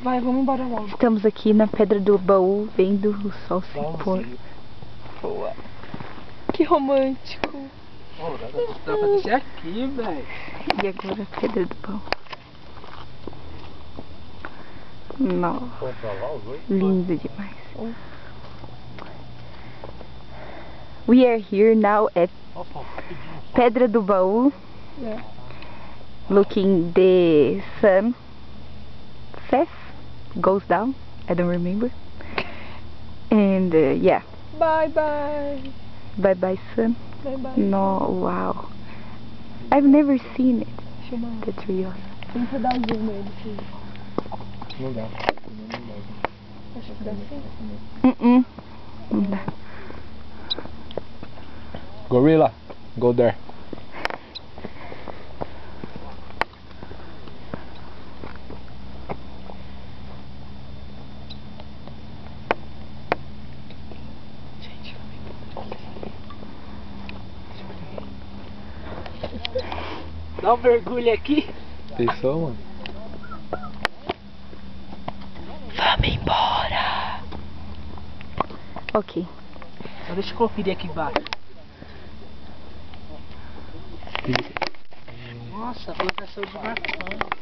Vai, vamos embora logo. Estamos aqui na Pedra do Baú, vendo o sol se pôr. Boa. Que romântico. Oh, dá pra descer aqui, velho. E agora a Pedra do Baú. Nossa, lindo demais. We are here now at Pedra do Baú, looking the sun set goes down. I don't remember. And yeah. Bye bye. Bye bye sun. Bye bye. No, wow. I've never seen it. Filma. That's real. Tenta dar zoom nele, filho. Não dá. Acho que dá sim. Não dá. Gorilla, go there. Dá um mergulho aqui. Pensou, mano? Vamos embora. Ok. Só deixa eu conferir aqui embaixo. Nossa, plantação de maconha.